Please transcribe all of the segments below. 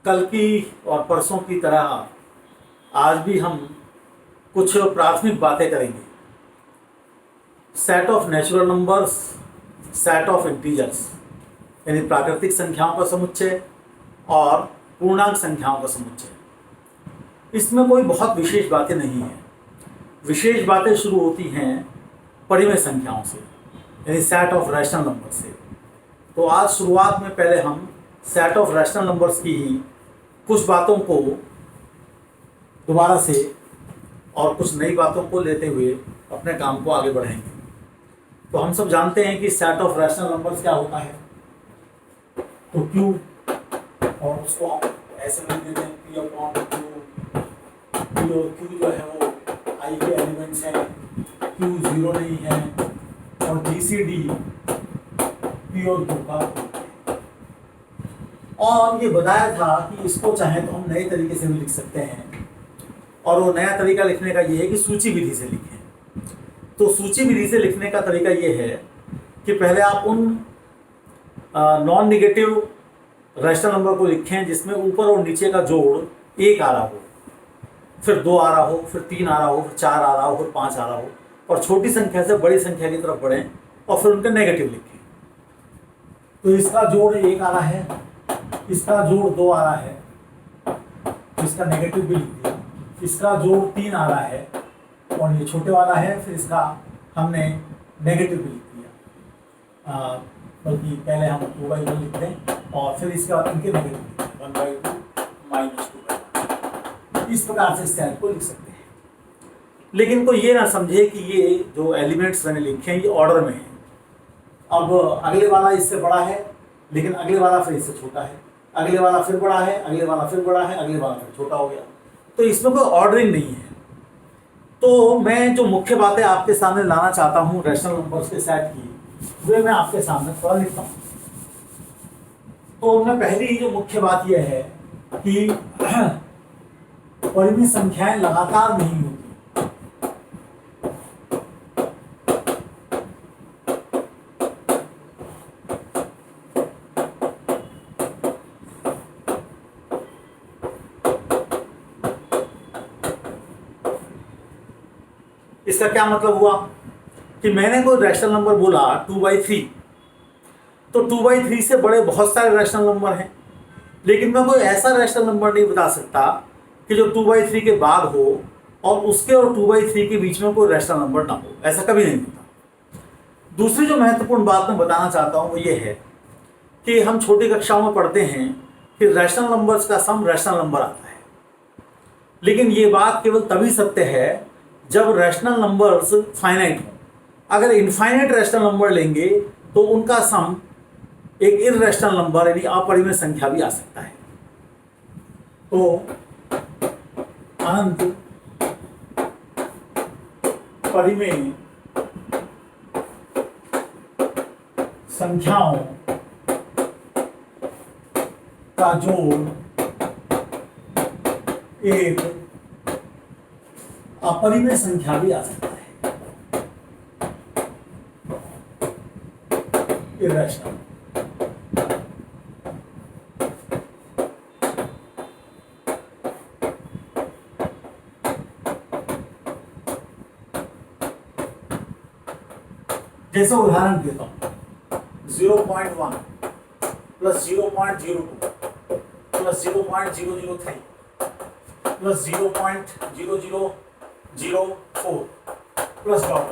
कल की और परसों की तरह आज भी हम कुछ प्राथमिक बातें करेंगे। Set of natural numbers, set of integers यानी प्राकृतिक संख्याओं का समुच्चय और पूर्णांक संख्याओं का समुच्चय। इसमें कोई बहुत विशेष बातें नहीं हैं। विशेष बातें शुरू होती हैं परिमेय संख्याओं से यानी सेट ऑफ रैशनल नंबर से। तो आज शुरुआत में पहले हम सेट ऑफ रैशनल नंबर्स की ही कुछ बातों को दोबारा से और कुछ नई बातों को लेते हुए अपने काम को आगे बढ़ाएंगे। तो हम सब जानते हैं कि सेट ऑफ रैशनल नंबर्स क्या होता है। तो Q और उसको हम ऐसे लिख देते हैं P अपॉन Q। P और Q जो है वो I के एलिमेंट्स हैं, Q 0 नहीं है और GCD P और Q का है। और ये बताया था कि इसको चाहे तो हम नए तरीके से भी लिख सकते हैं, और वो नया तरीका लिखने का ये है कि सूची विधि से लिखें। तो सूची विधि से लिखने का तरीका ये है कि पहले आप उन नॉन नेगेटिव रैशनल नंबर को लिखें जिसमें ऊपर और नीचे का जोड़ 1 आ रहा हो, फिर 2 आ रहा हो, फिर 3 आ रहा हो, फिर 4 आ रहा हो, फिर 5 आ रहा हो, और छोटी संख्या से बड़ी संख्या की तरफ बढ़ें और फिर उनके नेगेटिव लिखें। तो इसका जोड़ 1 आ रहा है, इसका जोड़ 2 आ रहा है, तो इसका नेगेटिव भी लिख दिया। इसका जोड़ 3 आ रहा है और ये छोटे वाला है, फिर इसका हमने नेगेटिव भी लिख दिया। बल्कि पहले हम 2/1 लिख दें और फिर इसके बाद इनके नेगेटिव लिख दें 1/2 -2/1। इस प्रकार से स्टैक को लिख सकते हैं। लेकिन कोई ये ना समझे कि ये जो एलिमेंट्स मैंने लिखे हैं ये ऑर्डर में है। अब अगले वाला इससे बड़ा है, लेकिन अगले वाला फिर इससे छोटा है, अगले वाला फिर बड़ा है, अगले वाला फिर बड़ा है, अगले वाला फिर छोटा हो गया। तो इसमें कोई ऑर्डरिंग नहीं है। तो मैं जो मुख्य बातें आपके सामने लाना चाहता हूँ रैशनल नंबर्स के सेट की, वे मैं आपके सामने थोड़ा लिखता हूँ। तो उनमें पहली जो मुख्य बात यह है कि परिमेय संख्याएं लगातार नहीं होती। इसका क्या मतलब हुआ कि मैंने कोई रैशनल नंबर बोला 2/3, तो 2/3 से बड़े बहुत सारे रैशनल नंबर हैं, लेकिन मैं कोई ऐसा रैशनल नंबर नहीं बता सकता कि जो 2/3 के बाद हो और उसके और 2/3 के बीच में कोई रैशनल नंबर ना हो। ऐसा कभी नहीं होता। दूसरी जो महत्वपूर्ण बात मैं बताना चाहता हूँ वो ये है कि हम छोटी कक्षाओं में पढ़ते हैं कि रैशनल नंबर्स का सम रैशनल नंबर आता है, लेकिन ये बात केवल तभी सत्य है जब रैशनल नंबर्स फाइनाइट हो। अगर इनफाइनाइट रैशनल नंबर लेंगे तो उनका सम एक इररेशनल नंबर यानी अपरिमेय संख्या भी आ सकता है। तो अनंत परिमेय संख्याओं का जोड़ एक अपरिमेय संख्या भी आ सकता है, इररेशनल। जैसे उदाहरण देता हूं 0.1 plus 0.02 plus 0.003 plus 0.0004 plus dot.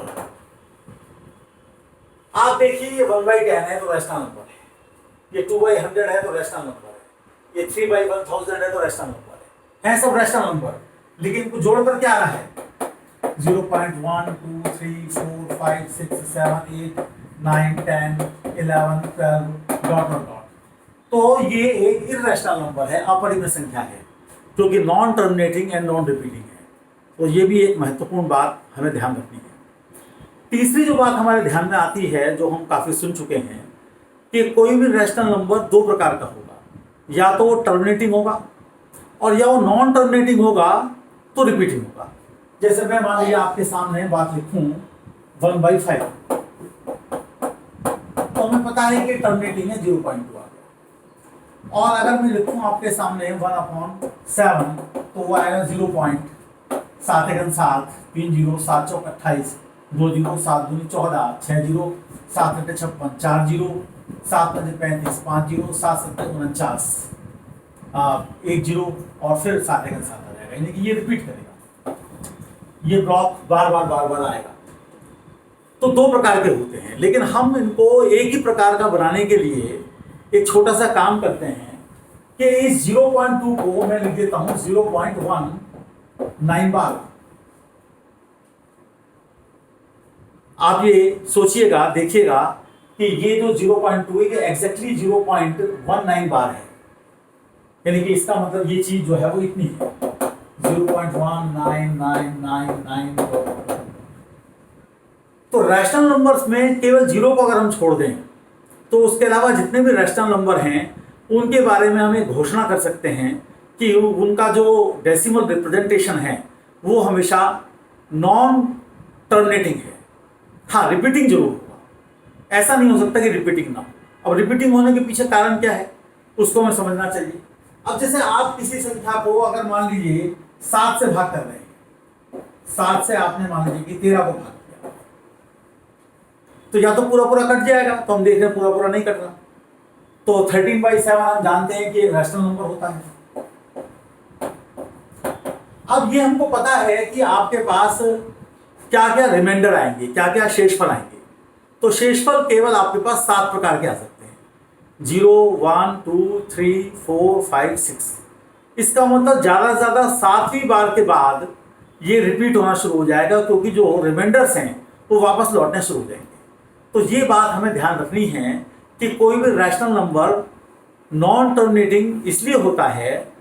आप देखिए ये 1/10 है तो रैशनल नंबर है, ये 2/100 है तो रैशनल नंबर है, ये 3/1000 है तो रैशनल नंबर है सब रैशनल नंबर। लेकिन इनको जोड़कर क्या आ रहा है 0.1 2 3 4 5 6 7 8 9 10 11 12 डॉट डॉट डॉट। तो ये एक इररेशनल नंबर है, अपरिमेय संख्या है, जो कि non terminating and non repeating है। तो ये भी एक महत्वपूर्ण बात हमें ध्यान रखनी है। तीसरी जो बात हमारे ध्यान में आती है, जो हम काफ़ी सुन चुके हैं, कि कोई भी रैशनल नंबर दो प्रकार का होगा, या तो वो टर्मिनेटिंग होगा और या वो नॉन टर्मिनेटिंग होगा तो रिपीटिंग होगा। जैसे मैं मान लीजिए आपके सामने बात लिखूं 1/5, तो हमें पता है कि टर्मिनेटिंग है 0.2 आ गया। और अगर मैं लिखूं आपके सामने 1/7 तो वो आएगा 0.7 3 जीरो 7 चौक 28 2 जीरो 7 दूनी 14 6 जीरो 7 अट्ठे 56 4 जीरो 7 पंजे 35 5 जीरो 7 सत्ते 49 1 जीरो और फिर 7 आ जाएगा, यानी कि ये रिपीट करेगा, ये ब्लॉक बार बार आएगा। तो दो प्रकार के होते हैं, लेकिन हम इनको एक ही प्रकार का बनाने के लिए एक छोटा सा काम करते हैं कि इस 0.2 को मैं लिख देता हूं 0.19 बार। आप ये सोचिएगा, देखिएगा कि ये जो 0.2 है एग्जैक्टली 0.19 बार है, यानी कि इसका मतलब ये चीज जो है वो इतनी है 0.199999। तो रैशनल नंबर्स में केवल जीरो को अगर हम छोड़ दें तो उसके अलावा जितने भी रैशनल नंबर हैं उनके बारे में हम एक घोषणा कर सकते हैं कि उनका जो डेसिमल रिप्रेजेंटेशन है वो हमेशा नॉन टर्मिनेटिंग है। हाँ, रिपीटिंग जरूर होगा, ऐसा नहीं हो सकता कि रिपीटिंग ना हो। अब रिपीटिंग होने के पीछे कारण क्या है उसको हमें समझना चाहिए। अब जैसे आप किसी संख्या को अगर मान लीजिए 7 से भाग कर रहे हैं, 7 से आपने मान लीजिए कि 13 को भाग किया, तो या तो पूरा पूरा कट जाएगा, तो हम देख रहे हैं पूरा पूरा नहीं कट रहा, तो 13/7 हम जानते हैं कि रैशनल नंबर होता है। अब ये हमको पता है कि आपके पास क्या क्या रिमाइंडर आएंगे, क्या क्या शेषफल आएंगे। तो शेषफल केवल आपके पास 7 प्रकार के आ सकते हैं, 0 1 2 3 4 5 6। इसका मतलब ज़्यादा से ज़्यादा 7वीं बार के बाद ये रिपीट होना शुरू हो जाएगा, क्योंकि जो रिमाइंडर्स हैं वो वापस लौटने शुरू हो जाएंगे। तो ये बात हमें ध्यान रखनी है कि कोई भी रैशनल नंबर नॉन टर्मिनेटिंग इसलिए होता है,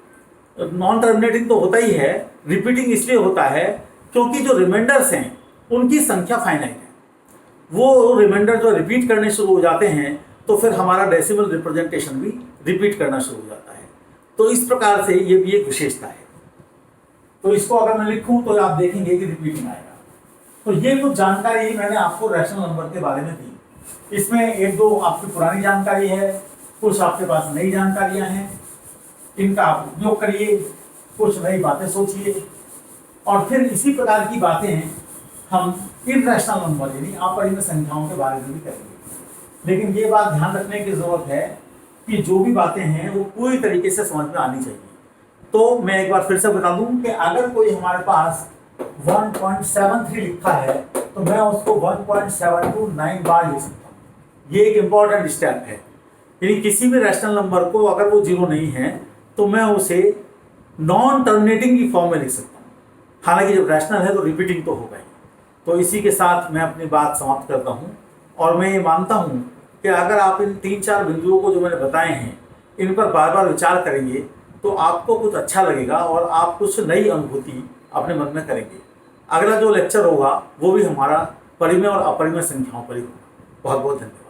नॉन टर्मिनेटिंग तो होता ही है, रिपीटिंग इसलिए होता है क्योंकि जो रिमाइंडर्स हैं उनकी संख्या फाइनाइट है। वो रिमाइंडर जो रिपीट करने शुरू हो जाते हैं तो फिर हमारा डेसिमल रिप्रेजेंटेशन भी रिपीट करना शुरू हो जाता है। तो इस प्रकार से ये भी एक विशेषता है। तो इसको अगर मैं लिखूं तो आप देखेंगे कि रिपीटिंग आएगा। तो ये कुछ जानकारी मैंने आपको रैशनल नंबर के बारे में दी। इसमें एक दो आपकी पुरानी जानकारी है, कुछ आपके पास नई जानकारियां हैं, इनका आप उपयोग करिए, कुछ नई बातें सोचिए, और फिर इसी प्रकार की बातें हम इरैशनल नंबर यानी अपरिमेय संख्याओं के बारे में भी करेंगे। लेकिन ये बात ध्यान रखने की जरूरत है कि जो भी बातें हैं वो पूरी तरीके से समझ में आनी चाहिए। तो मैं एक बार फिर से बता दूं कि अगर कोई हमारे पास 1.73 लिखा है तो मैं उसको 1.729 बार लिख सकता हूँ। ये एक इम्पॉर्टेंट स्टेप है, यानी किसी भी रैशनल नंबर को अगर वो जीरो नहीं है तो मैं उसे नॉन टर्मिनेटिंग की फॉर्म में लिख सकता हूँ। हालांकि जब रैशनल है तो रिपीटिंग तो होगा ही। तो इसी के साथ मैं अपनी बात समाप्त करता हूँ, और मैं ये मानता हूँ कि अगर आप इन 3-4 बिंदुओं को जो मैंने बताए हैं इन पर बार बार विचार करेंगे तो आपको कुछ अच्छा लगेगा और आप कुछ नई अनुभूति अपने मन में करेंगे। अगला जो लेक्चर होगा वो भी हमारा परिमेय और अपरिमेय संख्याओं पर ही होगा। बहुत बहुत धन्यवाद।